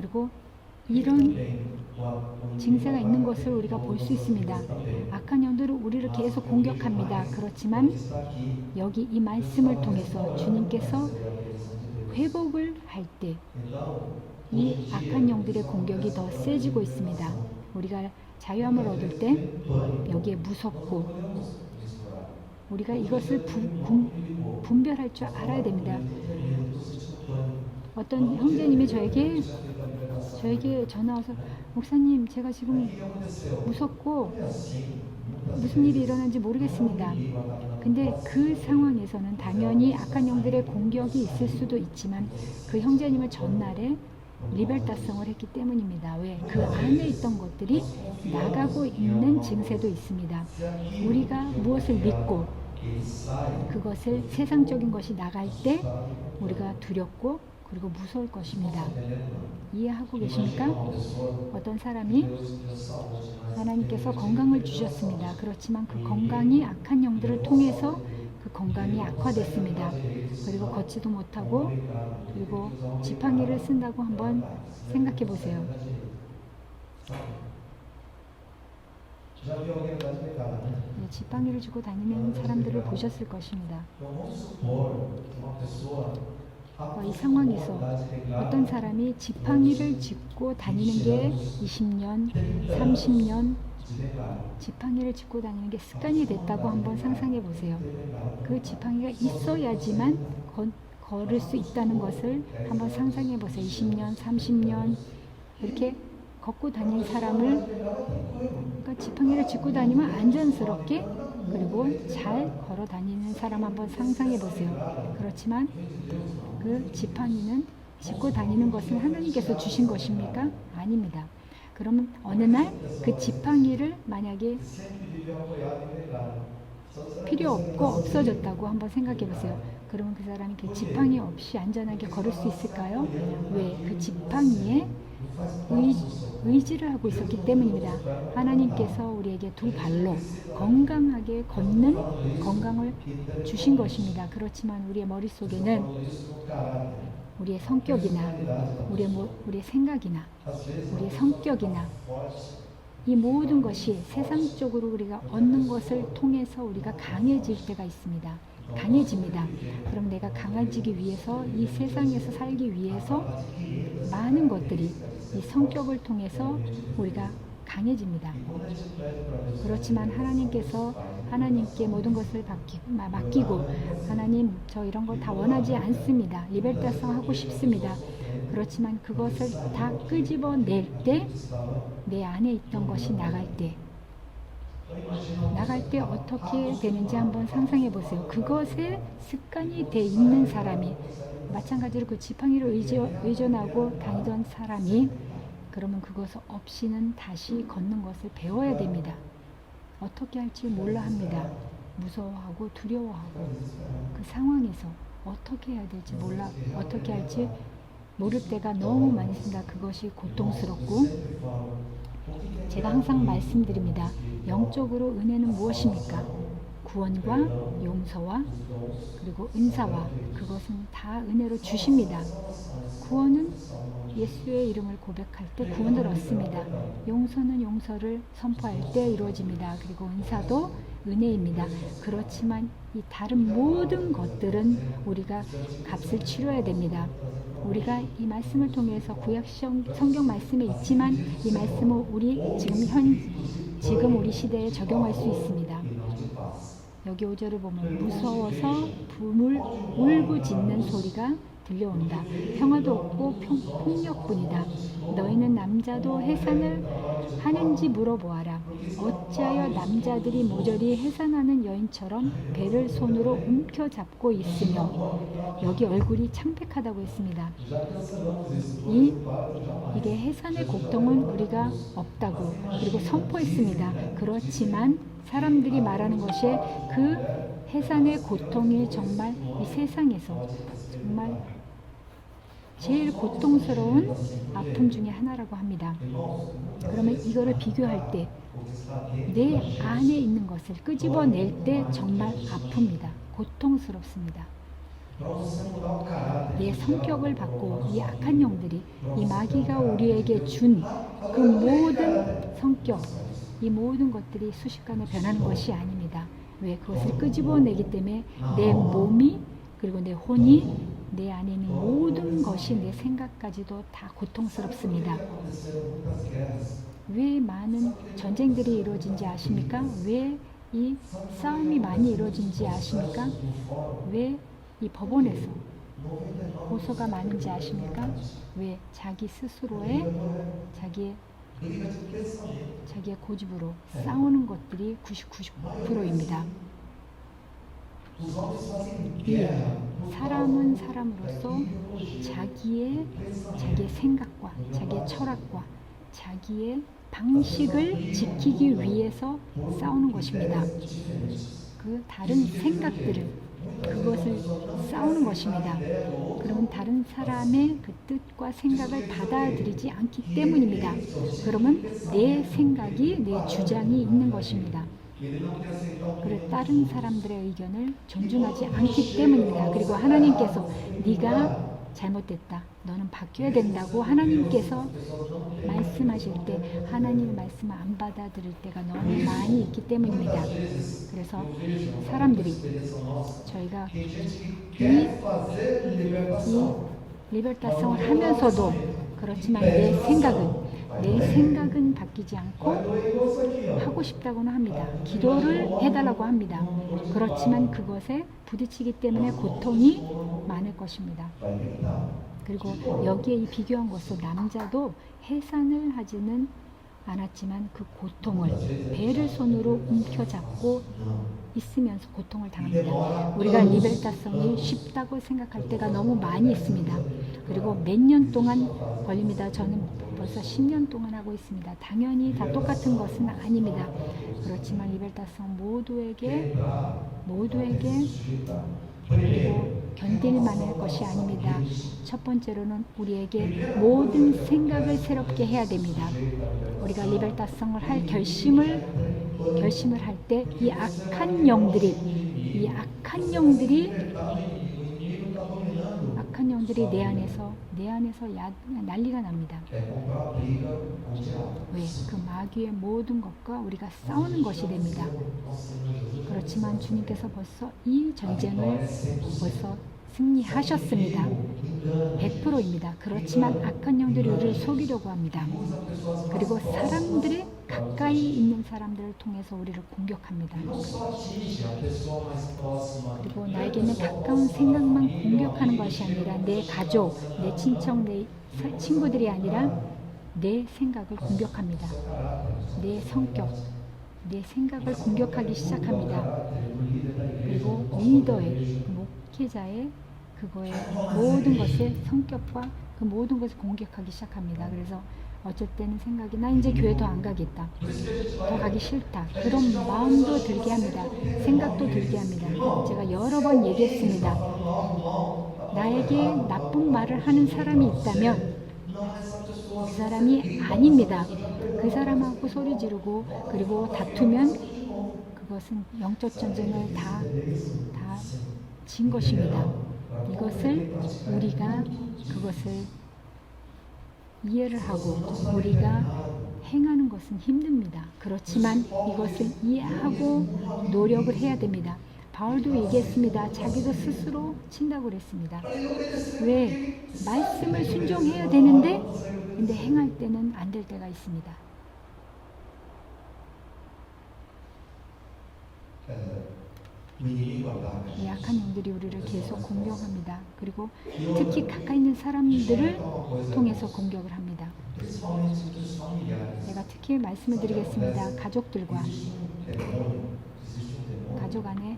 그리고 이런 증세가 있는 것을 우리가 볼 수 있습니다. 악한 영들은 우리를 계속 공격합니다. 그렇지만 여기 이 말씀을 통해서 주님께서 회복을 할 때 이 악한 영들의 공격이 더 세지고 있습니다. 우리가 자유함을 얻을 때 여기에 무섭고 우리가 이것을 분별할 줄 알아야 됩니다. 어떤 형제님이 저에게 전화 와서 목사님, 제가 지금 무섭고 무슨 일이 일어난지 모르겠습니다. 근데 그 상황에서는 당연히 악한 영들의 공격이 있을 수도 있지만 그 형제님은 전날에 리벨타성을 했기 때문입니다. 왜? 그 안에 있던 것들이 나가고 있는 증세도 있습니다. 우리가 무엇을 믿고 그것을 세상적인 것이 나갈 때 우리가 두렵고 그리고 무서울 것입니다. 이해하고 계십니까? 어떤 사람이 하나님께서 건강을 주셨습니다. 그렇지만 그 건강이 악한 영들을 통해서 그 건강이 악화됐습니다. 그리고 걷지도 못하고 그리고 지팡이를 쓴다고 한번 생각해 보세요. 지팡이를 쥐고 다니는 사람들을 보셨을 것입니다. 이 상황에서 어떤 사람이 지팡이를 짚고 다니는 게 20년, 30년 지팡이를 짚고 다니는 게 습관이 됐다고 한번 상상해 보세요. 그 지팡이가 있어야지만 걸을 수 있다는 것을 한번 상상해 보세요. 20년, 30년 이렇게 걷고 다니는 사람을 그러니까 지팡이를 짚고 다니면 안전스럽게 그리고 잘 걸어 다니는 사람 한번 상상해 보세요. 그렇지만 그 지팡이는 짚고 다니는 것은 하나님께서 주신 것입니까? 아닙니다. 그러면 어느 날 그 지팡이를 만약에 필요 없고 없어졌다고 한번 생각해 보세요. 그러면 그 사람이 그 지팡이 없이 안전하게 걸을 수 있을까요? 왜? 그 지팡이에 의지를 하고 있었기 때문입니다. 하나님께서 우리에게 두 발로 건강하게 걷는 건강을 주신 것입니다. 그렇지만 우리의 머릿속에는 우리의 성격이나 우리의 생각이나 우리의 성격이나 이 모든 것이 세상적으로 우리가 얻는 것을 통해서 우리가 강해질 때가 있습니다. 강해집니다. 그럼 내가 강해지기 위해서 이 세상에서 살기 위해서 많은 것들이 이 성격을 통해서 우리가 강해집니다. 그렇지만 하나님께서 하나님께 모든 것을 맡기고 하나님 저 이런 거 다 원하지 않습니다. 리벨타성 하고 싶습니다. 그렇지만 그것을 다 끄집어낼 때 내 안에 있던 것이 나갈 때 어떻게 되는지 한번 상상해 보세요. 그것에 습관이 돼 있는 사람이 마찬가지로 그 지팡이를 의존하고 다니던 사람이 그러면 그것 없이는 다시 걷는 것을 배워야 됩니다. 어떻게 할지 몰라 합니다. 무서워하고 두려워하고 그 상황에서 어떻게 해야 될지 몰라 어떻게 할지 모를 때가 너무 많이 있습니다. 그것이 고통스럽고 제가 항상 말씀드립니다. 영적으로 은혜는 무엇입니까? 구원과 용서와 그리고 은사와 그것은 다 은혜로 주십니다. 구원은 예수의 이름을 고백할 때 구원을 얻습니다. 용서는 용서를 선포할 때 이루어집니다. 그리고 은사도 은혜입니다. 그렇지만 이 다른 모든 것들은 우리가 값을 치러야 됩니다. 우리가 이 말씀을 통해서 구약 성경 말씀에 있지만 이 말씀을 우리 지금 우리 시대에 적용할 수 있습니다. 여기 5절을 보면 무서워서 울부짖는 소리가 들려온다. 평화도 없고 폭력뿐이다. 너희는 남자도 해산을 하는지 물어보아라. 어찌하여 남자들이 모조리 해산하는 여인처럼 배를 손으로 움켜잡고 있으며 여기 얼굴이 창백하다고 했습니다. 이게 해산의 고통은 우리가 없다고 그리고 선포했습니다. 그렇지만 사람들이 말하는 것이 그 해산의 고통이 정말 이 세상에서 정말 제일 고통스러운 아픔 중에 하나라고 합니다. 그러면 이거를 비교할 때 내 안에 있는 것을 끄집어낼 때 정말 아픕니다. 고통스럽습니다. 내 성격을 받고 이 악한 영들이 이 마귀가 우리에게 준 그 모든 성격, 이 모든 것들이 순식간에 변하는 것이 아닙니다. 왜? 그것을 끄집어내기 때문에 내 몸이 그리고 내 혼이 내 안에 있는 모든 것이 내 생각까지도 다 고통스럽습니다. 왜 많은 전쟁들이 이루어진지 아십니까? 왜 이 싸움이 많이 이루어진지 아십니까? 왜 이 법원에서 고소가 많은지 아십니까? 왜? 자기 스스로의 자기의 고집으로 싸우는 것들이 99%입니다. 이 사람은 사람으로서 자기의 생각과 자기의 철학과 자기의 방식을 지키기 위해서 싸우는 것입니다. 그 다른 생각들을 그것을 싸우는 것입니다. 그러면 다른 사람의 그 뜻과 생각을 받아들이지 않기 때문입니다. 그러면 내 생각이 내 주장이 있는 것입니다. 그리고 다른 사람들의 의견을 존중하지 않기 때문입니다. 그리고 하나님께서 네가 잘못됐다. 너는 바뀌어야 된다고 하나님께서 말씀하실 때 하나님의 말씀을 안 받아들일 때가 너무 많이 있기 때문입니다. 그래서 사람들이 저희가 이 리베라성을 하면서도 그렇지만 내 생각은 바뀌지 않고 하고 싶다고는 합니다. 기도를 해달라고 합니다. 그렇지만 그것에 부딪히기 때문에 고통이 많을 것입니다. 그리고 여기에 이 비교한 것은 남자도 해산을 하지는 않았지만 그 고통을 배를 손으로 움켜잡고 있으면서 고통을 당합니다. 우리가 리베라성이 쉽다고 생각할 때가 너무 많이 있습니다. 그리고 몇 년 동안 걸립니다. 저는 벌써 10년 동안 하고 있습니다. 당연히 다 똑같은 것은 아닙니다. 그렇지만 리베라성 모두에게 그리고 견딜만할 것이 아닙니다. 첫 번째로는 우리에게 모든 생각을 새롭게 해야 됩니다. 우리가 리베라성을 할 결심을 할 때 이 악한 영들이 내 안에서 난리가 납니다. 왜? 그 마귀의 모든 것과 우리가 싸우는 것이 됩니다. 그렇지만 주님께서 벌써 이 전쟁을 벌써 승리하셨습니다. 100%입니다. 그렇지만 악한 영들이 우리를 속이려고 합니다. 그리고 사람들의 가까이 있는 사람들을 통해서 우리를 공격합니다. 그리고 나에게는 가까운 생각만 공격하는 것이 아니라 내 가족, 내 친척, 내 친구들이 아니라 내 생각을 공격합니다. 내 성격, 내 생각을 공격하기 시작합니다. 그리고 리더의, 목회자의 그거의 모든 것의 성격과 그 모든 것을 공격하기 시작합니다. 그래서 어쩔 때는 생각이 나 이제 교회 더 안 가겠다. 더 가기 싫다. 그런 마음도 들게 합니다. 생각도 들게 합니다. 제가 여러 번 얘기했습니다. 나에게 나쁜 말을 하는 사람이 있다면 그 사람이 아닙니다. 그 사람하고 소리 지르고 그리고 다투면 그것은 영적 전쟁을 다 진 것입니다. 이것을 우리가 그것을 이해를 하고 우리가 행하는 것은 힘듭니다. 그렇지만 이것을 이해하고 노력을 해야 됩니다. 바울도 얘기했습니다. 자기도 스스로 친다고 그랬습니다. 왜? 말씀을 순종해야 되는데 근데 행할 때는 안 될 때가 있습니다. 약한 영들이 우리를 계속 공격합니다. 그리고 특히 가까이 있는 사람들을 통해서 공격을 합니다. 내가 특히 말씀을 드리겠습니다. 가족들과 가족 안에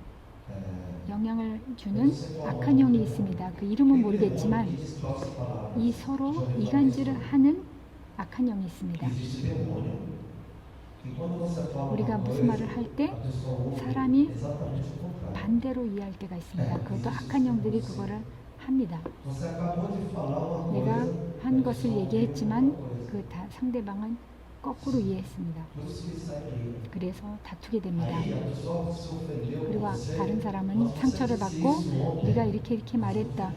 영향을 주는 악한 영이 있습니다. 그 이름은 모르겠지만 이 서로 이간질을 하는 악한 영이 있습니다. 우리가 무슨 말을 할 때 사람이 반대로 이해할 때가 있습니다. 그것도 악한 영들이 그거를 합니다. 내가 한 것을 얘기했지만 그 상대방은 거꾸로 이해했습니다. 그래서 다투게 됩니다. 그리고 다른 사람은 상처를 받고 네가 이렇게 말했다.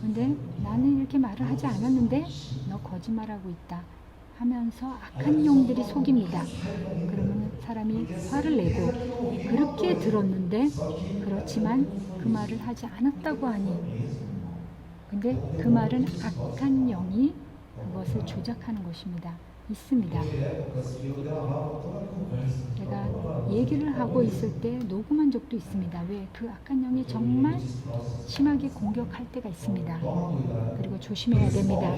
근데 나는 이렇게 말을 하지 않았는데 너 거짓말하고 있다 하면서 악한 영들이 속입니다. 그러면 사람이 화를 내고 그렇게 들었는데 그렇지만 그 말을 하지 않았다고 하니 근데 그 말은 악한 영이 그것을 조작하는 것입니다. 있습니다. 제가 얘기를 하고 있을 때 녹음한 적도 있습니다. 왜? 그 악한 영이 정말 심하게 공격할 때가 있습니다. 그리고 조심해야 됩니다.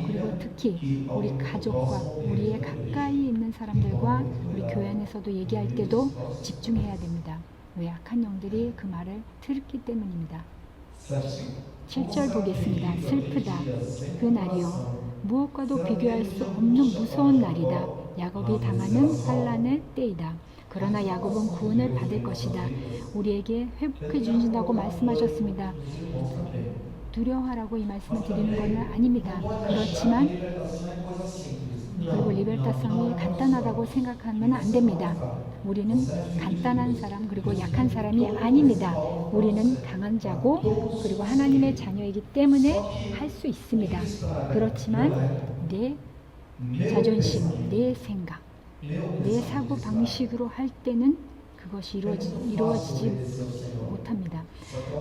그리고 특히 우리 가족과 우리의 가까이 있는 사람들과 우리 교회 안에서도 얘기할 때도 집중해야 됩니다. 왜? 악한 영들이 그 말을 들었기 때문입니다. 7절 보겠습니다. 슬프다. 그 날이요. 무엇과도 비교할 수 없는 무서운 날이다. 야곱이 당하는 환난의 때이다. 그러나 야곱은 구원을 받을 것이다. 우리에게 회복해 주신다고 말씀하셨습니다. 두려워하라고 이 말씀을 드리는 것은 아닙니다. 그렇지만 그리고 리벨타성이 간단하다고 생각하면 안 됩니다. 우리는 간단한 사람 그리고 약한 사람이 아닙니다. 우리는 강한 자고 그리고 하나님의 자녀이기 때문에 할 수 있습니다. 그렇지만 내 자존심, 내 생각, 내 사고 방식으로 할 때는 그것이 이루어지지 못합니다.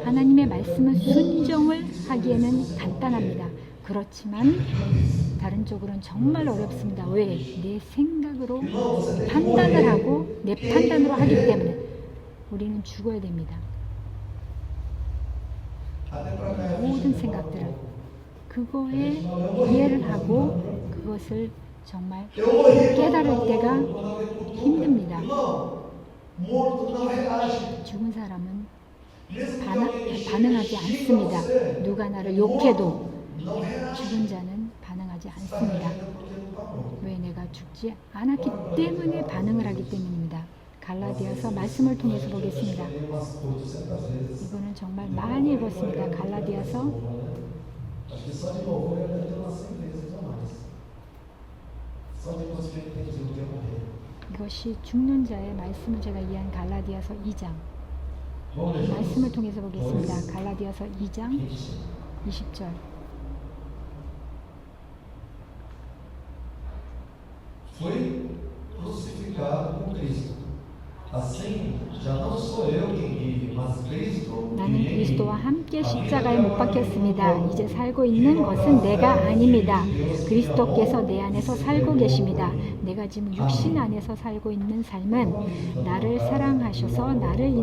하나님의 말씀은 순종을 하기에는 간단합니다. 그렇지만 다른 쪽으로는 정말 어렵습니다. 왜? 내 생각으로 판단을 하고 내 판단으로 하기 때문에 우리는 죽어야 됩니다. 모든 생각들은 그거에 이해를 하고 그것을 정말 깨달을 때가 힘듭니다. 죽은 사람은 반응하지 않습니다. 누가 나를 욕해도 죽은 자는 반응하지 않습니다. 왜? 내가 죽지 않았기 때문에 반응을 하기 때문입니다. 갈라디아서 말씀을 통해서 보겠습니다. 이거는 정말 많이 읽었습니다. 갈라디아서 이것이 죽는 자의 말씀을 제가 이해한 갈라디아서 2장 말씀을 통해서 보겠습니다. 갈라디아서 2장 20절 Foi crucificado com Cristo. Assim, já não sou eu quem vive, mas Cristo 나는 그리스도와 함께 십자가에 못 박혔습니다. 이제 살고 있는 것은 내가 아닙니다. 그리스도께서 내 안에서 살고 계십니다. 내가 지금 육신 안에서 살고 있는 삶은 나를 사랑하셔서 나를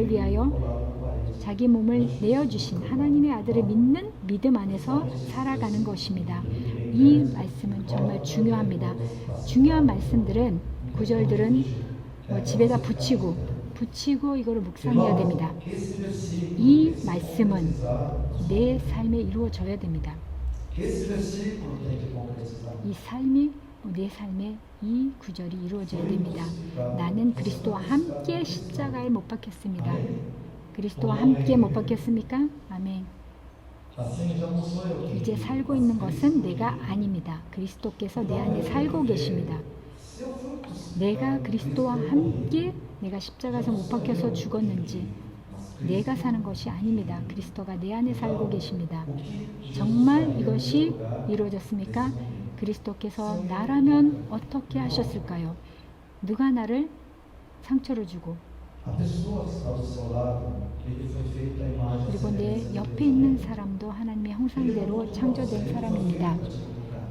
위하여 자기 몸을 내어주신 하나님의 아들을 믿는 믿음 안에서 살아가는 것입니다. 이 말씀은 정말 중요합니다. 중요한 말씀들은 구절들은 집에다 붙이고 이거를 묵상해야 됩니다. 이 말씀은 내 삶에 이루어져야 됩니다. 이 삶이 내 삶에 이 구절이 이루어져야 됩니다. 나는 그리스도와 함께 십자가에 못 박혔습니다. 그리스도와 함께 못 박혔습니까? 아멘. 이제 살고 있는 것은 내가 아닙니다. 그리스도께서 내 안에 살고 계십니다. 내가 그리스도와 함께 내가 십자가에서 못 박혀서 죽었는지 내가 사는 것이 아닙니다. 그리스도가 내 안에 살고 계십니다. 정말 이것이 이루어졌습니까? 그리스도께서 나라면 어떻게 하셨을까요? 누가 나를 상처를 주고 그리고 내 옆에 있는 사람도 하나님의 형상대로 창조된 사람입니다.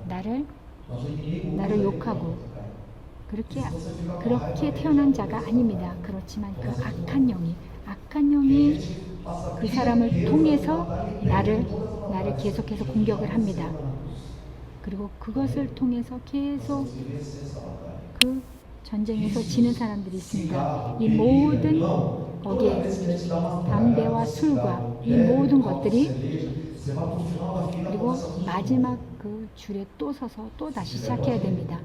나를 욕하고 그렇게 태어난 자가 아닙니다. 그렇지만 그 악한 영이 그 사람을 통해서 나를 계속해서 공격을 합니다. 그리고 그것을 통해서 계속 그 전쟁에서 지는 사람들이 있습니다. 이 모든 거기에 담배와 술과 이 모든 것들이 그리고 마지막 그 줄에 또 서서 또 다시 시작해야 됩니다.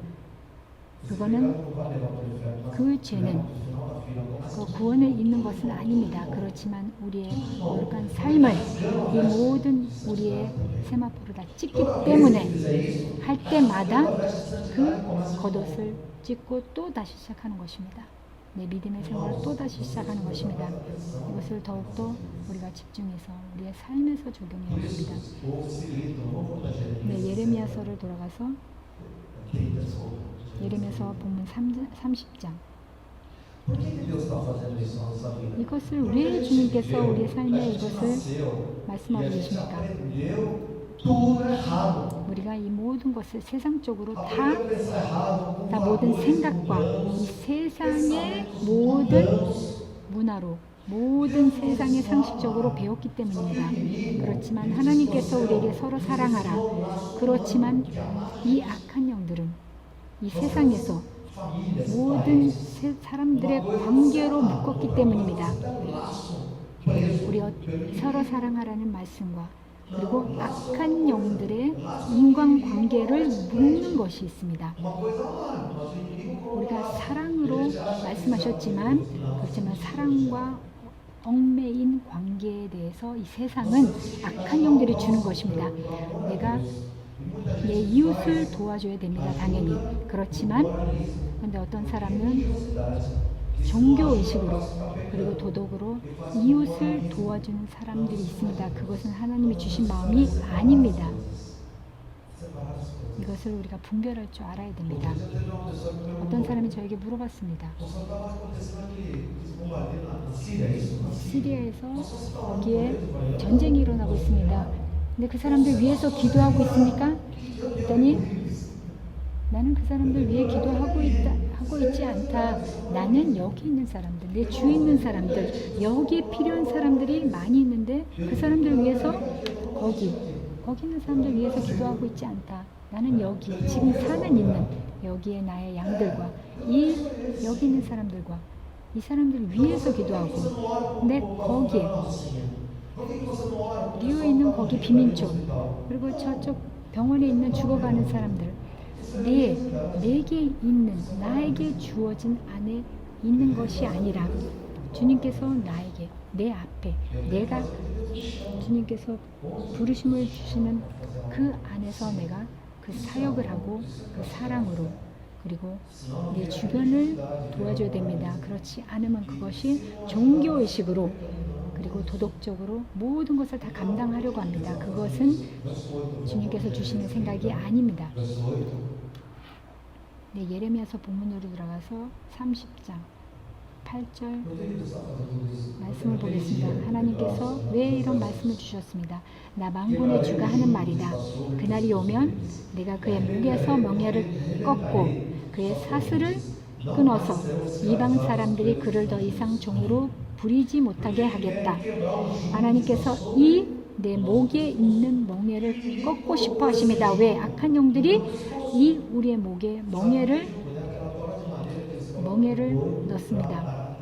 그거는 그 죄는 그 구원을 잇는 것은 아닙니다. 그렇지만 우리의 거룩한 삶을 이 모든 우리의 세마포를 다 찍기 때문에 할 때마다 그 겉옷을 찢고 또 다시 시작하는 것입니다. 내 믿음의 생활을 또 다시 시작하는 것입니다. 이것을 더욱더 우리가 집중해서 우리의 삶에서 적용해야 합니다. 네, 예레미야서를 돌아가서 예레미야서 본문 30장. 이것을 왜 주님께서 우리의 삶에 이것을 말씀하고 계십니까? 우리가 이 모든 것을 세상적으로 다 모든 생각과 이 세상의 모든 문화로 모든 세상의 상식적으로 배웠기 때문입니다. 그렇지만 하나님께서 우리에게 서로 사랑하라. 그렇지만 이 악한 영들은 이 세상에서 모든 사람들의 관계로 묶었기 때문입니다. 우리가 서로 사랑하라는 말씀과 그리고 악한 영들의 인간관계를 묶는 것이 있습니다. 우리가 사랑으로 말씀하셨지만 그렇지만 사랑과 얽매인 관계에 대해서 이 세상은 악한 영들이 주는 것입니다. 내가 내 이웃을 도와줘야 됩니다. 당연히. 그렇지만 근데 어떤 사람은 종교의식으로 그리고 도덕으로 이웃을 도와주는 사람들이 있습니다. 그것은 하나님이 주신 마음이 아닙니다. 이것을 우리가 분별할 줄 알아야 됩니다. 어떤 사람이 저에게 물어봤습니다. 시리아에서 거기에 전쟁이 일어나고 있습니다. 근데 그 사람들 위해서 기도하고 있습니까? 그랬더니 나는 그 사람들 위해 기도하고 있지 않다. 나는 여기 있는 사람들, 내 주위에 있는 사람들, 여기에 필요한 사람들이 많이 있는데 그 사람들 위해서 거기 있는 사람들 위해서 기도하고 있지 않다. 나는 여기 지금 있는 여기에 나의 양들과 여기 있는 사람들과 이 사람들 위해서 기도하고 근데 거기에 리우에 있는 거기 비민족 그리고 저쪽 병원에 있는 죽어가는 사람들 내게 있는 나에게 주어진 안에 있는 것이 아니라 주님께서 나에게 내 앞에 내가 주님께서 부르심을 주시는 그 안에서 내가 그 사역을 하고 그 사랑으로 그리고 내 주변을 도와줘야 됩니다. 그렇지 않으면 그것이 종교의식으로 그리고 도덕적으로 모든 것을 다 감당하려고 합니다. 그것은 주님께서 주시는 생각이 아닙니다. 네, 예레미야서 본문으로 들어가서 30장 8절 말씀을 보겠습니다. 하나님께서 왜 이런 말씀을 주셨습니다. 나 만군의 주가 하는 말이다. 그날이 오면 내가 그의 목에서 멍에를 꺾고 그의 사슬을 끊어서 이방 사람들이 그를 더 이상 종으로 부리지 못하게 하겠다. 하나님께서 이 내 목에 있는 멍에를 꺾고 싶어 하십니다. 왜? 악한 영들이 이 우리의 목에 멍에를 넣습니다.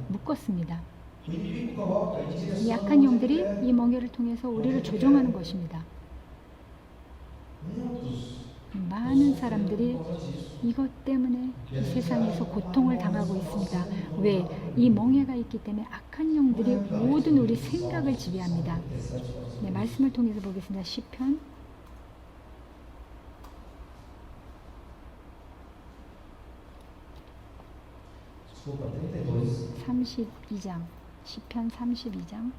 묶었습니다. 이 악한 영들이 이 멍에를 통해서 우리를 조종하는 것입니다. 많은 사람들이 이것 때문에 이 세상에서 고통을 당하고 있습니다. 왜? 이 멍에가 있기 때문에 악한 영들이 모든 우리 생각을 지배합니다. 네, 말씀을 통해서 보겠습니다. 시편 32장 시편 32장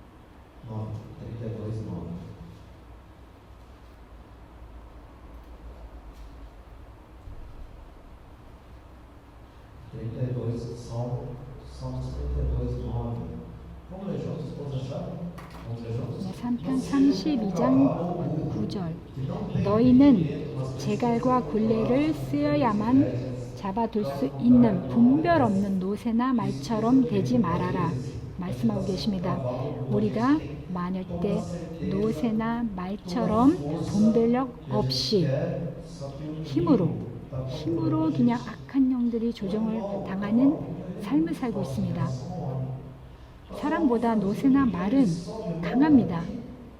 32, Salmos 32, 9. Vamos ler juntos? Todos acharam? Vamos ler juntos? 네, 3편 32장 9절 너희는 제갈과 굴레를 쓰여야만 잡아둘 수 있는 분별 없는 노새나 말처럼 되지 말아라 말씀하고 계십니다. 우리가 만일 때 노새나 말처럼 분별력 없이 힘으로 그냥 악한 영들이 조정을 당하는 삶을 살고 있습니다. 사람보다 노새나 말은 강합니다.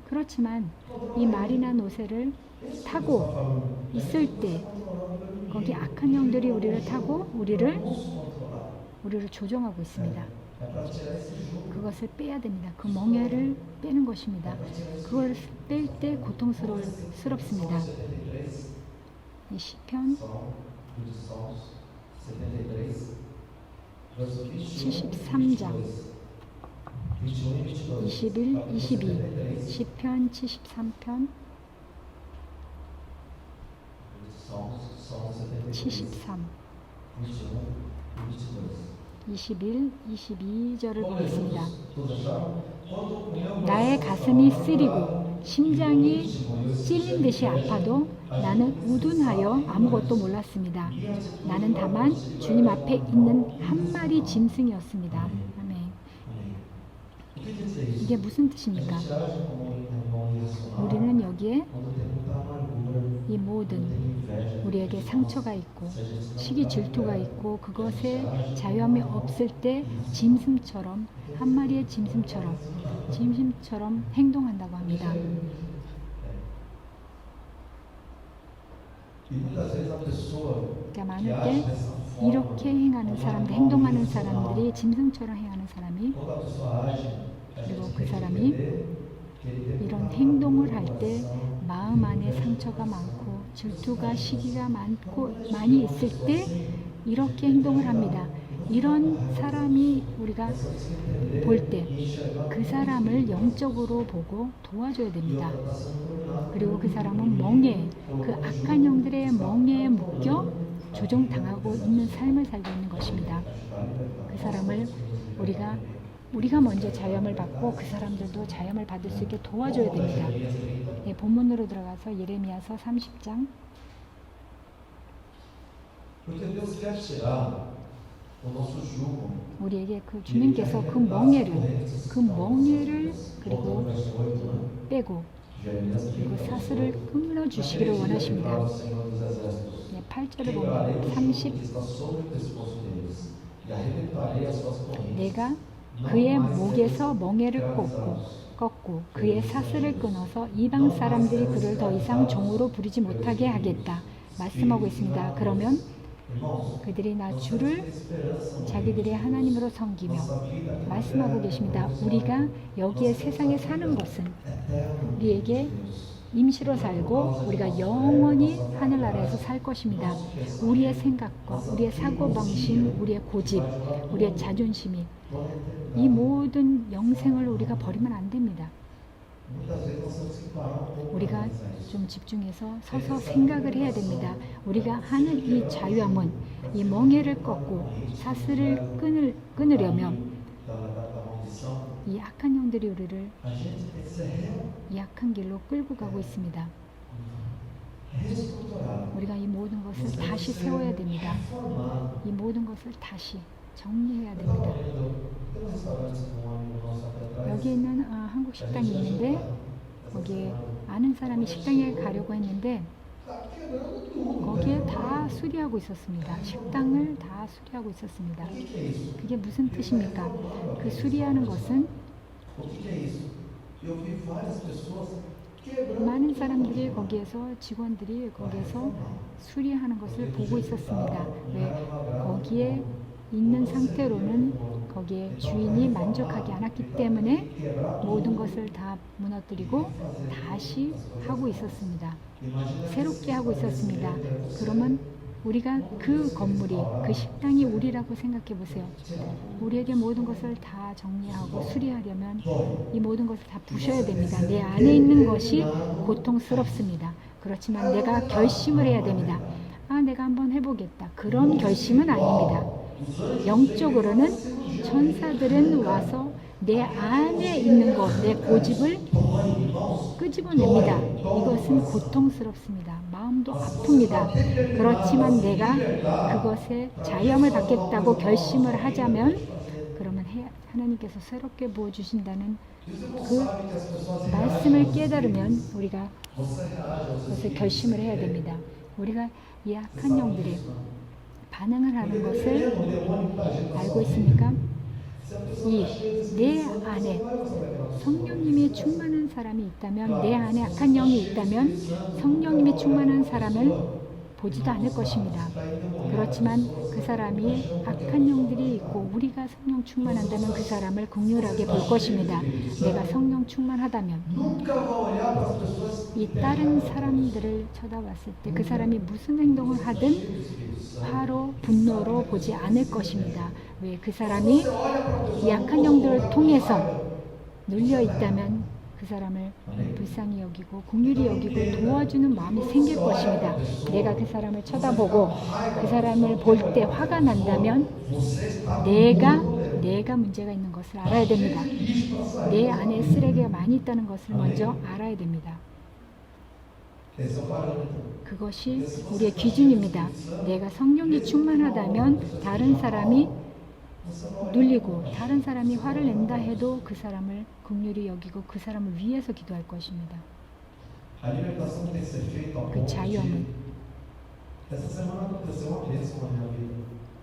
그렇지만 이 말이나 노새를 타고 있을 때 거기 악한 영들이 우리를 타고 우리를 조종하고 있습니다. 그것을 빼야 됩니다. 그 멍에를 빼는 것입니다. 그걸 뺄 때 고통스럽습니다. 이 시편 73장 21, 22 시편 73편 73 21, 22절을 보겠습니다. 나의 가슴이 쓰리고 심장이 찔린 듯이 아파도 나는 우둔하여 아무것도 몰랐습니다. 나는 다만 주님 앞에 있는 한 마리 짐승이었습니다. 아멘. 이게 무슨 뜻입니까? 우리는 여기에 이 모든 우리에게 상처가 있고 시기 질투가 있고 그것에 자유함이 없을 때 짐승처럼 한 마리의 짐승처럼 행동한다고 합니다. 그러니까 많을 때 이렇게 행하는 사람들, 행동하는 사람들이 짐승처럼 행하는 사람이 그리고 그 사람이 이런 행동을 할 때 마음 안에 상처가 많고 질투가 시기가 많이 있을 때 이렇게 행동을 합니다. 이런 사람이 우리가 볼 때 그 사람을 영적으로 보고 도와줘야 됩니다. 그리고 그 사람은 그 악한 영들의 멍에에 묶여 조종당하고 있는 삶을 살고 있는 것입니다. 그 사람을 우리가 먼저 자염을 받고 그 사람들도 자염을 받을 수 있게 도와줘야 됩니다. 네, 본문으로 들어가서 예레미야서 30장 우리에게 그 주님께서 그 멍에를 그리고 빼고 그리고 사슬을 끊어주시기를 원하십니다. 네, 8절을 보면 30 내가 그의 목에서 멍에를 꺾고 그의 사슬을 끊어서 이방 사람들이 그를 더 이상 종으로 부르지 못하게 하겠다 말씀하고 있습니다. 그러면 그들이 나 주를 자기들의 하나님으로 섬기며 말씀하고 계십니다. 우리가 여기에 세상에 사는 것은 우리에게 임시로 살고 우리가 영원히 하늘나라에서 살 것입니다. 우리의 생각과 우리의 사고방식, 우리의 고집, 우리의 자존심이 이 모든 영생을 우리가 버리면 안 됩니다. 우리가 좀 집중해서 서서 생각을 해야 됩니다. 우리가 하는 이 자유함은 이 멍에를 꺾고 사슬을 끊으려면 이 악한 영들이 우리를 이 악한 길로 끌고 가고 있습니다. 우리가 이 모든 것을 다시 세워야 됩니다. 이 모든 것을 다시 정리해야 됩니다. 여기 있는 한국 식당이 있는데 거기에 아는 사람이 식당에 가려고 했는데 거기에 다 수리하고 있었습니다. 식당을 다 수리하고 있었습니다. 그게 무슨 뜻입니까? 그 수리하는 것은 많은 사람들이 직원들이 거기에서 수리하는 것을 보고 있었습니다. 왜? 거기에 있는 상태로는 거기에 주인이 만족하지 않았기 때문에 모든 것을 다 무너뜨리고 다시 하고 있었습니다. 새롭게 하고 있었습니다. 그러면 우리가 그 건물이, 그 식당이 우리라고 생각해 보세요. 우리에게 모든 것을 다 정리하고 수리하려면 이 모든 것을 다 부셔야 됩니다. 내 안에 있는 것이 고통스럽습니다. 그렇지만 내가 결심을 해야 됩니다. 내가 한번 해보겠다. 그런 결심은 아닙니다. 영적으로는 천사들은 와서 내 안에 있는 것, 내 고집을 끄집어냅니다. 이것은 고통스럽습니다. 마음도 아픕니다. 그렇지만 내가 그것에 자유함을 받겠다고 결심을 하자면 그러면 하나님께서 새롭게 부어주신다는 그 말씀을 깨달으면 우리가 그것을 결심을 해야 됩니다. 우리가 이 악한 영들의 반응을 하는 것을 알고 있습니까? 이 내 안에 성령님이 충만한 사람이 있다면, 내 안에 악한 영이 있다면 성령님이 충만한 사람을 보지도 않을 것입니다. 그렇지만 그 사람이 악한 영들이 있고 우리가 성령 충만한다면 그 사람을 극률하게 볼 것입니다. 내가 성령 충만하다면 이 다른 사람들을 쳐다봤을 때 그 사람이 무슨 행동을 하든 화로 분노로 보지 않을 것입니다. 왜? 그 사람이 이 악한 영들을 통해서 눌려 있다면 그 사람을 불쌍히 여기고 긍휼히 여기고 도와주는 마음이 생길 것입니다. 내가 그 사람을 쳐다보고 그 사람을 볼 때 화가 난다면 내가 문제가 있는 것을 알아야 됩니다. 내 안에 쓰레기가 많이 있다는 것을 먼저 알아야 됩니다. 그것이 우리의 기준입니다. 내가 성령이 충만하다면 다른 사람이 눌리고 다른 사람이 화를 낸다 해도 그 사람을 긍휼히 여기고 그 사람을 위해서 기도할 것입니다. 그 자유함은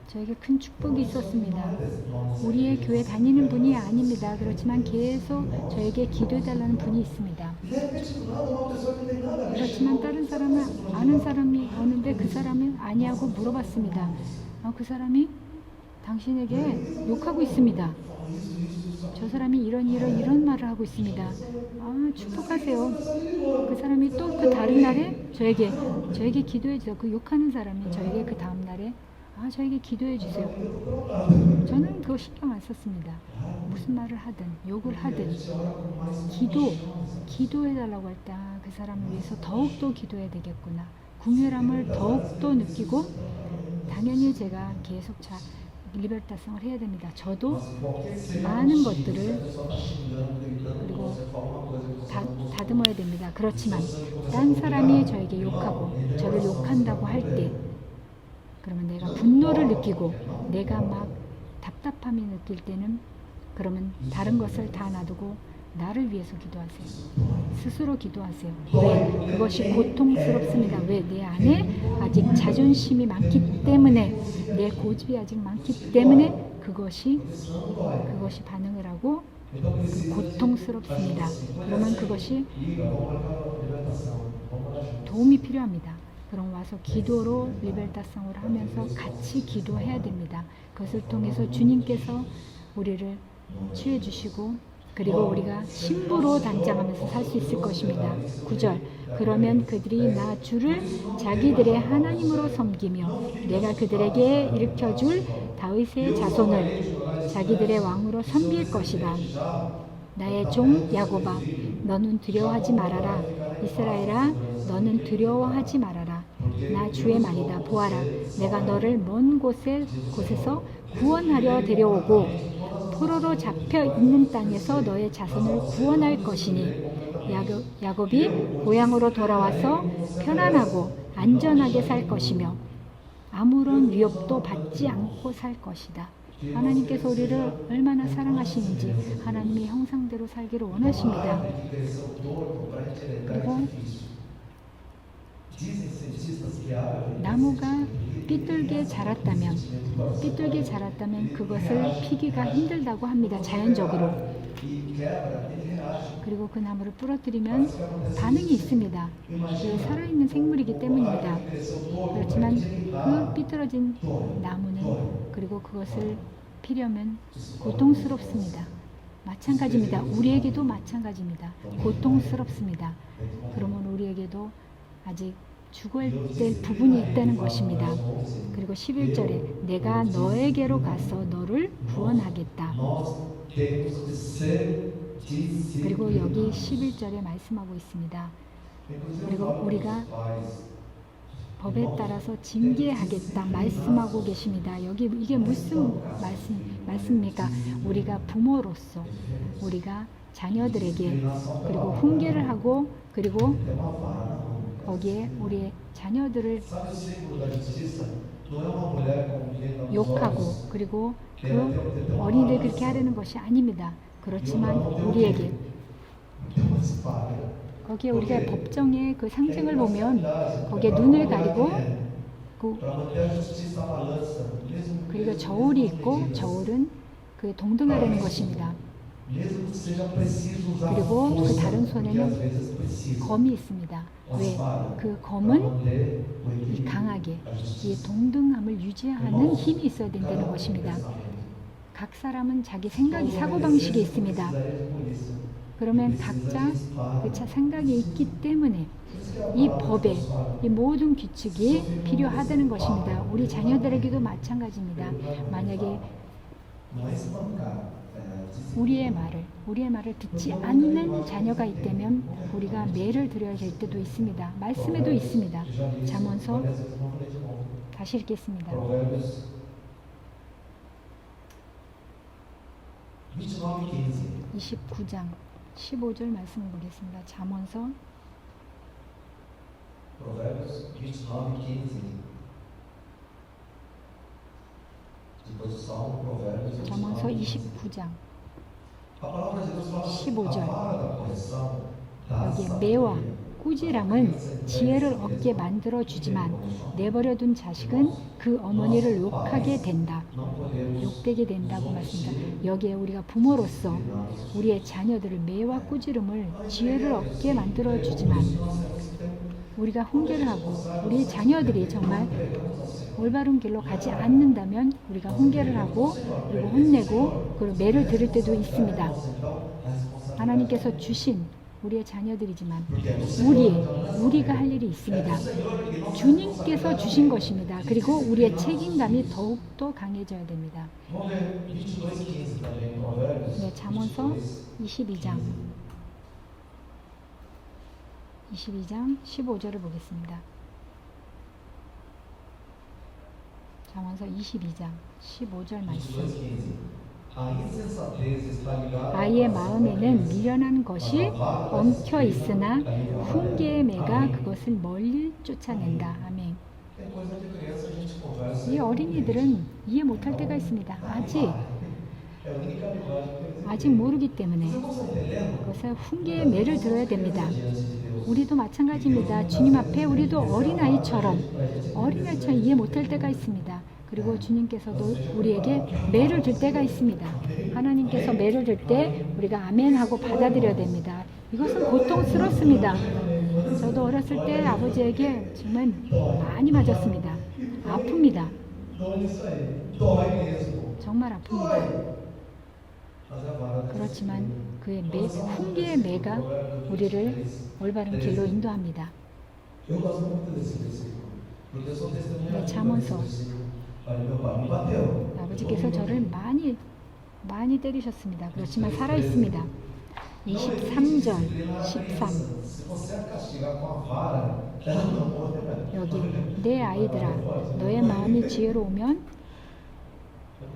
저에게 큰 축복이 있었습니다. 우리의 교회 다니는 분이 아닙니다. 그렇지만 계속 저에게 기도해달라는 분이 있습니다. 그렇지만 다른 사람을 아는 사람이 오는데 그 사람은 아니하고 물어봤습니다. 그 사람이 당신에게 욕하고 있습니다. 저 사람이 이런 말을 하고 있습니다. 축복하세요. 그 사람이 또 그 다른 날에 저에게 기도해 주세요. 그 욕하는 사람이 저에게 그 다음 날에 저에게 기도해 주세요. 저는 그거 신경 안 썼습니다. 무슨 말을 하든 욕을 하든 기도해 달라고 할 때 그 사람을 위해서 더욱더 기도해야 되겠구나. 궁휼함을 더욱더 느끼고 당연히 제가 계속 리벨타성을 해야 됩니다. 저도 많은 것들을 그리고 다듬어야 됩니다. 그렇지만 딴 사람이 저에게 욕하고 저를 욕한다고 할 때 그러면 내가 분노를 느끼고 내가 막 답답함이 느낄 때는 그러면 다른 것을 다 놔두고 나를 위해서 기도하세요. 스스로 기도하세요. 왜? 그것이 고통스럽습니다. 왜? 내 안에 아직 자존심이 많기 때문에 내 고집이 아직 많기 때문에 그것이 반응을 하고 고통스럽습니다. 그러면 그것이 도움이 필요합니다. 그럼 와서 기도로 리벨타성을 하면서 같이 기도해야 됩니다. 그것을 통해서 주님께서 우리를 치유해 주시고 그리고 우리가 신부로 단장하면서 살 수 있을 것입니다. 9절 그러면 그들이 나 주를 자기들의 하나님으로 섬기며 내가 그들에게 일으켜줄 다윗의 자손을 자기들의 왕으로 섬길 것이다. 나의 종 야곱아 너는 두려워하지 말아라. 이스라엘아 너는 두려워하지 말아라. 나 주의 말이다. 보아라 내가 너를 먼 곳에서 구원하려 데려오고 포로로 잡혀 있는 땅에서 너의 자손을 구원할 것이니 야곱이 고향으로 돌아와서 편안하고 안전하게 살 것이며 아무런 위협도 받지 않고 살 것이다. 하나님께서 우리를 얼마나 사랑하시는지 하나님의 형상대로 살기를 원하십니다. 그리고 나무가 삐뚤게 자랐다면 그것을 피기가 힘들다고 합니다. 자연적으로. 그리고 그 나무를 부러뜨리면 반응이 있습니다. 살아있는 생물이기 때문입니다. 그렇지만 그 삐뚤어진 나무는 그리고 그것을 피려면 고통스럽습니다. 마찬가지입니다. 우리에게도 마찬가지입니다. 고통스럽습니다. 그러면 우리에게도 아직 죽어야 될 부분이 있다는 것입니다. 그리고 11절에 내가 너에게로 가서 너를 구원하겠다. 그리고 여기 11절에 말씀하고 있습니다. 그리고 우리가 법에 따라서 징계하겠다 말씀하고 계십니다. 여기 이게 무슨 말씀입니까? 우리가 부모로서 우리가 자녀들에게 그리고 훈계를 하고 그리고 거기에 우리의 자녀들을 욕하고 그리고 그 어린이들 그렇게 하려는 것이 아닙니다. 그렇지만 우리에게 거기에 우리가 법정의 그 상징을 보면 거기에 눈을 가리고 그리고 저울이 있고 저울은 그에 동등하려는 것입니다. Mesmo que seja preciso usar 그리고 그 força, 다른 porque 손에는 às vezes precisa. 검이 있습니다. 왜? 그 검은 이 강하게 이 동등함을 유지하는 힘이 있어야 된다는 것입니다. 각 사람은 자기 생각이 사고방식이 있습니다. 그러면 각자 그 생각이 있기 때문에 이 법에 이 모든 규칙이 필요하다는 것입니다. 우리 자녀들에게도 마찬가지입니다. 만약에 우리의 말을 듣지 않는 자녀가 있다면 우리가 매를 드려야 될 때도 있습니다. 말씀에도 있습니다. 잠언서 다시 읽겠습니다. 29장 15절 말씀을 보겠습니다. 잠언서 Provérbios 29:15. Depois do Salmo, Provérbios 잠언서 29:15. 29장 A palavra de Deus fala assim: 15절. a vara da correção dá 여기에 sabedoria. 매와 꾸지람은 지혜를 얻게 만들어 주지만 내버려둔 자식은 그 어머니를 욕하게 된다. Não podemos 욕되게 된다고 말씀합니다. 여기에 우리가 부모로서 우리의 자녀들을 매와 꾸지름을 지혜를 얻게 만들어 주지만 우리가 훈계를 하고 우리 자녀들이 정말 올바른 길로 가지 않는다면 우리가 훈계를 하고 그리고 혼내고 그리고 매를 들을 때도 있습니다. 하나님께서 주신 우리의 자녀들이지만 우리가 할 일이 있습니다. 주님께서 주신 것입니다. 그리고 우리의 책임감이 더욱더 강해져야 됩니다. Vamos ver 22:15 também, Provérbios. 네, 잠언서 22장 15절을 보겠습니다. 잠언서 22장 15절 말씀. 22:15. A insensatez está ligada 아이의 마음에는 미련한 것이 엉켜 있으나 훈계의 매가 그것을 멀리 쫓아낸다. 아멘. Tem coisa de criança a gente conversa. 이 어린이들은 이해 못할 때가 있습니다. É a única linguagem que eles 아직 모르기 때문에 Vocês não estão entendendo? 그것을 훈계의 매를 들어야 됩니다. Diante de Deus. 우리도 마찬가지입니다. 주님 앞에 우리도 어린아이처럼 이해 못할 때가 있습니다. 그리고 주님께서도 우리에게 매를 들 때가 있습니다. 하나님께서 매를 들 때 우리가 아멘하고 받아들여야 됩니다. 이것은 고통스럽습니다. 저도 어렸을 때 아버지에게 정말 많이 맞았습니다. 아픕니다. Dói isso aí. Dói mesmo. 정말 아픕니다. Mas é a vara da 그렇지만 그의 훈계의 매가 우리를 올바른 길로 인도합니다. Eu gosto muito desse versículo. Porque eu sou testemunha 네, 잠언서. desse versículo. Olha, meu pai me bateu. 아버지께서 저를 많이 때리셨습니다. 그렇지만 살아 있습니다. 23절 13 Se você a castigar com a vara, ela não morrerá. 여기 내 아이들아 너의 마음이 지혜로우면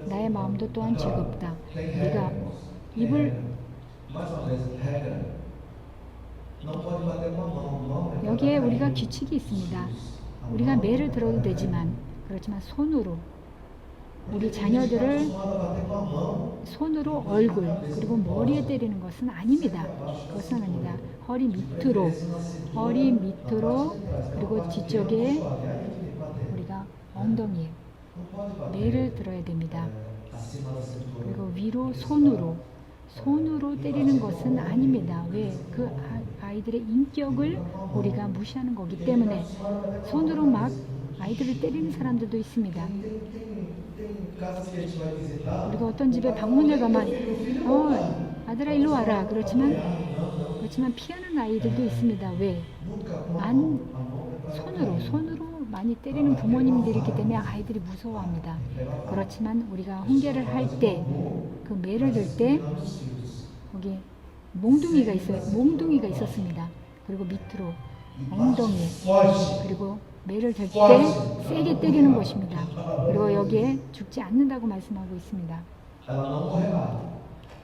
나의 마음도 또한 즐겁다. 네가 입을 Mais uma vez, regra. Não pode bater com a mão. Mão é 여기에 우리가 규칙이 있습니다. 우리가 매를 들어도 되지만 그렇지만 손으로 우리 자녀들을 acostumado a bater com a mão. 손으로 얼굴 그리고 머리에 때리는 것은 아닙니다. 그것은 아니다. 허리 밑으로 그리고 뒤쪽에 우리가 엉덩이에 Não pode bater 매를 들어야 됩니다. acima da cintura. 그리고 위로 손으로 때리는 것은 아닙니다. 왜? 그 아이들의 인격을 우리가 무시하는 거기 때문에 손으로 막 아이들을 때리는 사람들도 있습니다. Tem casas que a gente vai visitar. 우리가 어떤 집에 방문을 가면 아들아 일로 와라. 그렇지만 피하는 아이들도 있습니다. 왜? 손으로 많이 때리는 부모님들이 있기 때문에 아이들이 무서워합니다. 그렇지만 우리가 훈계를 할 때 그 매를 들 때 거기 몽둥이가 있었습니다. 그리고 밑으로 엉덩이에 Forte. 그리고 매를 들 때 세게 때리는 것입니다. 그리고 여기에 죽지 않는다고 말씀하고 있습니다. Ela não morrerá.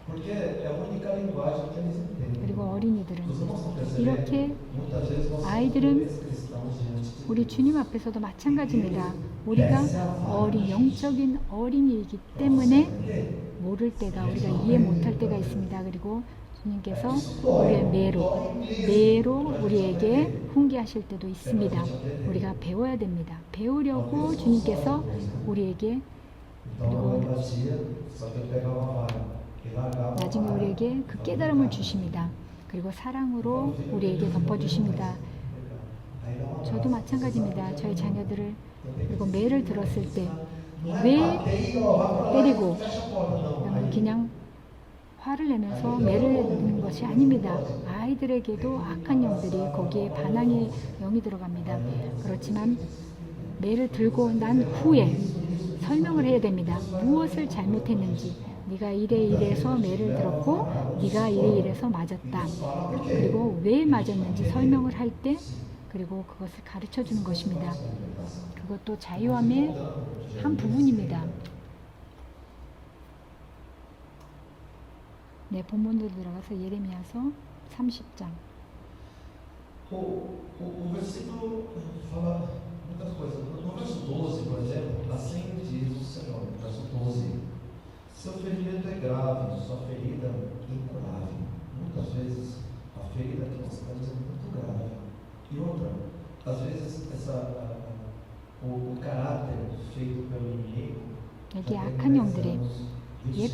Porque é a única linguagem que eles entendem. 그리고 어린이들은 Os irmãos estão percebendo? 이렇게 Muitas vezes nós 아이들은 somos cristãos diante de 우리 주님 앞에서도 마찬가지입니다. 우리가 영적인 어린이이기 때문에 모를 때가 우리가 이해 못할 때가 있습니다. 그리고 주님께서 우리의 매로 우리에게 훈계하실 때도 있습니다. 우리가 배워야 됩니다. 배우려고 주님께서 우리에게 Então eu batia, só que eu pegava a vara e largava a 나중에 vara. 우리에게 그 깨달음을 주십니다. 그리고 사랑으로 우리에게 덮어주십니다. Aí dá uma 저도 graça. 마찬가지입니다. 저희 자녀들을 그리고 매를 들었을 때 Não é 왜 bater e ó, vai pra lá, 때리고 fecha a porta, não. 그냥 화를 내면서 매를 내는 것이 아닙니다. 아이들에게도 악한 영들이 거기에 반항의 영이 들어갑니다. 그렇지만 매를 들고 난 후에 설명을 해야 됩니다. 무엇을 잘못했는지. 네가 이래서 매를 들었고 네가 이래서 맞았다. 그리고 왜 맞았는지 설명을 할 때 그리고 그것을 가르쳐 주는 것입니다. 그것도 자유함의 한 부분입니다. 네, 본문으로 들어가서 예레미야서 30장. O versículo fala muitas coisas. No verso 12, por exemplo, assim diz o Senhor, no verso 12: seu ferimento é grave, sua ferida incurável. Muitas vezes a ferida que nós temos é muito grave. E outra, às vezes o caráter feito pelo inimigo. 여기 악한 영들이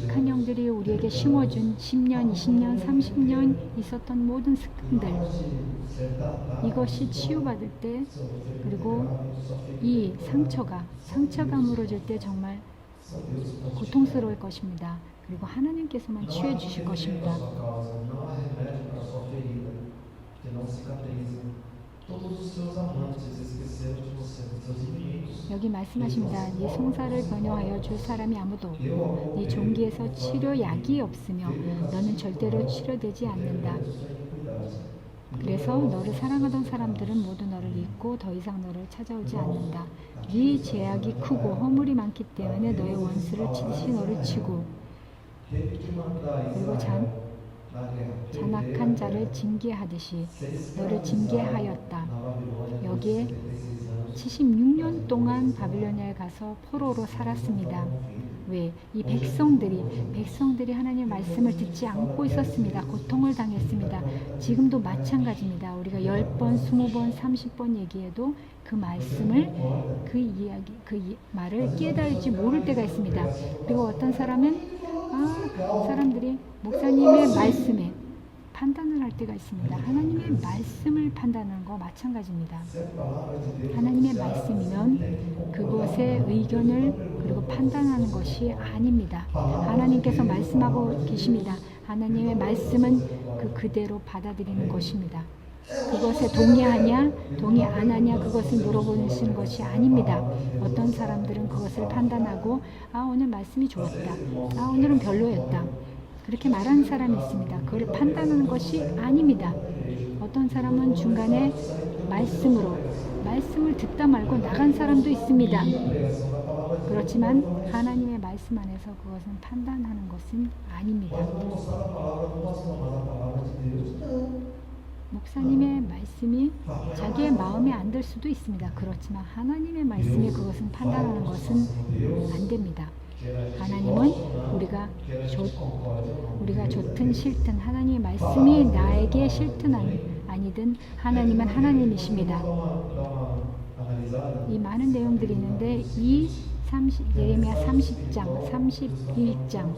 악한 영들이 우리에게 심어준 10년, 20년, 30년 있었던 모든 습관들 이것이 치유받을 때 그리고 이 상처가 무너질 때 정말 고통스러울 것입니다. 그리고 하나님께서만 치유해 주실 것입니다. 여기 말씀하십니다. 네 송사를 변호하여 줄 사람이 아무도 없고 네 종기에서 치료약이 없으며 너는 절대로 치료되지 않는다. 그래서 너를 사랑하던 사람들은 모두 너를 잊고 더 이상 너를 찾아오지 않는다. 네 죄악이 크고 허물이 많기 때문에 너의 원수를 치듯이 너를 치고 그리고 잔악한 자를 징계하듯이 너를 징계하였다. 여기에 76년 동안 바빌로니아에 가서 포로로 살았습니다. 왜? 이 백성들이 하나님의 말씀을 듣지 않고 있었습니다. 고통을 당했습니다. 지금도 마찬가지입니다. 우리가 10번, 20번, 30번 얘기해도 그 말씀을, 그 말을 깨달을지 모를 때가 있습니다. 그리고 어떤 사람은 사람들이 목사님의 말씀에 판단을 할 때가 있습니다. 하나님의 말씀을 판단하는 거 마찬가지입니다. 하나님의 말씀이면 그것의 의견을 그리고 판단하는 것이 아닙니다. 하나님께서 말씀하고 계십니다. 하나님의 말씀은 그대로 받아들이는 것입니다. 그것에 동의하냐, 동의 안 하냐 그것을 물어보시는 것이 아닙니다. 어떤 사람들은 그것을 판단하고 오늘 말씀이 좋았다. 오늘은 별로였다. 그렇게 말하는 사람이 있습니다. 그걸 판단하는 것이 아닙니다. 어떤 사람은 중간에 말씀을 듣다 말고 나간 사람도 있습니다. 그렇지만 하나님의 말씀 안에서 그것은 판단하는 것은 아닙니다. 목사님의 말씀이 자기의 마음에 안 들 수도 있습니다. 그렇지만 하나님의 말씀에 그것은 판단하는 것은 안 됩니다. 하나님은 우리가 좋든 싫든 하나님의 말씀이 나에게 싫든 아니든 하나님은 하나님이십니다. 이 많은 내용들이 있는데 예레미야 30장, 31장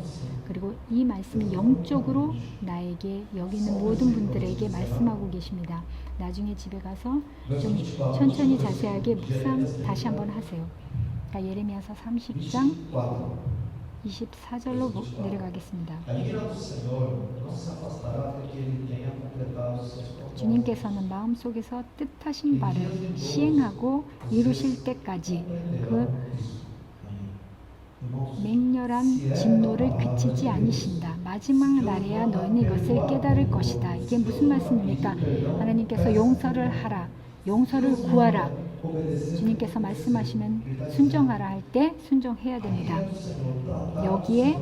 그리고 이 말씀이 영적으로 나에게 여기 있는 모든 분들에게 말씀하고 계십니다. 나중에 집에 가서 좀 천천히 자세하게 묵상 다시 한번 하세요. 그러니까 예레미야서 30장 24절로 내려가겠습니다. 주님께서는 마음속에서 뜻하신 바를 시행하고 이루실 때까지 그 맹렬한 진노를 그치지 않으신다. 마지막 날에야 너희는 이것을 깨달을 것이다. 이게 무슨 말씀입니까? 하나님께서 용서를 하라. 용서를 구하라. 주님께서 말씀하시면 순종하라 할 때 순종해야 됩니다. 여기에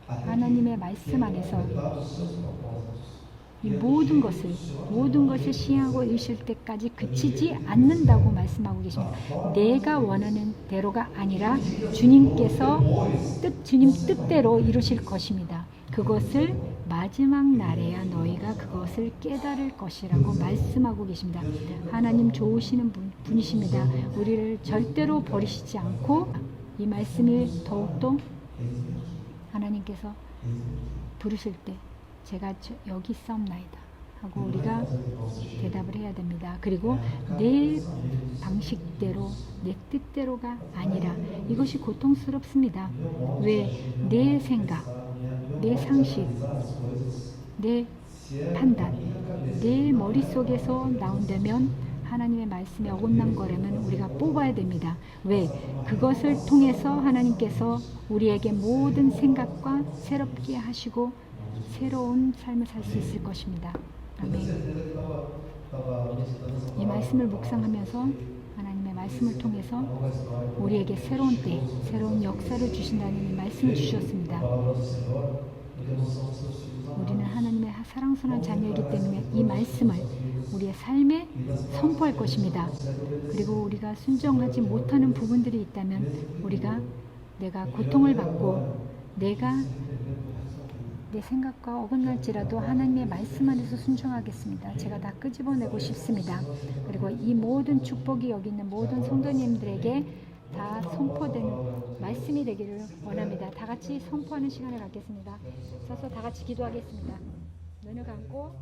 하나님의 말씀 안에서 이 모든 것을 시행하고 이루실 때까지 그치지 않는다고 말씀하고 계십니다. 내가 원하는 대로가 아니라 주님 뜻대로 이루실 것입니다. 그것을 마지막 날에야 너희가 그것을 깨달을 것이라고 말씀하고 계십니다. 하나님 좋으시는 분이십니다. 우리를 절대로 버리시지 않고 이 말씀이 더욱더 Eis-me aqui. 하나님께서 Eis-me aqui. 부르실 때 제가 여기 있사옵나이다 하고 우리가 대답을 해야 됩니다. 그리고 내 방식대로 내 뜻대로가 아니라 이것이 고통스럽습니다. 왜? 내 생각, 내 상식, 내 판단, 내 머릿속에서 나온다면 하나님의 말씀에 어긋난 거라면 우리가 뽑아야 됩니다. 왜? 그것을 통해서 하나님께서 우리에게 모든 생각과 새롭게 하시고 새로운 삶을 살 수 있을 것입니다. 아멘. 이 말씀을 묵상하면서 하나님의 말씀을 통해서 우리에게 새로운 때, 새로운 역사를 주신다는 이 말씀을 주셨습니다. 우리는 하나님의 사랑스러운 자녀이기 때문에 이 말씀을 우리의 삶에 선포할 것입니다. 그리고 우리가 순종하지 못하는 부분들이 있다면 내가 고통을 받고 내가 내 생각과 어긋날지라도 하나님의 말씀 안에서 순종하겠습니다. 제가 다 끄집어내고 싶습니다. 그리고 이 모든 축복이 여기 있는 모든 성도님들에게 다 선포되는 말씀이 되기를 원합니다. 다 같이 선포하는 시간을 갖겠습니다. 서서 다 같이 기도하겠습니다. 눈을 감고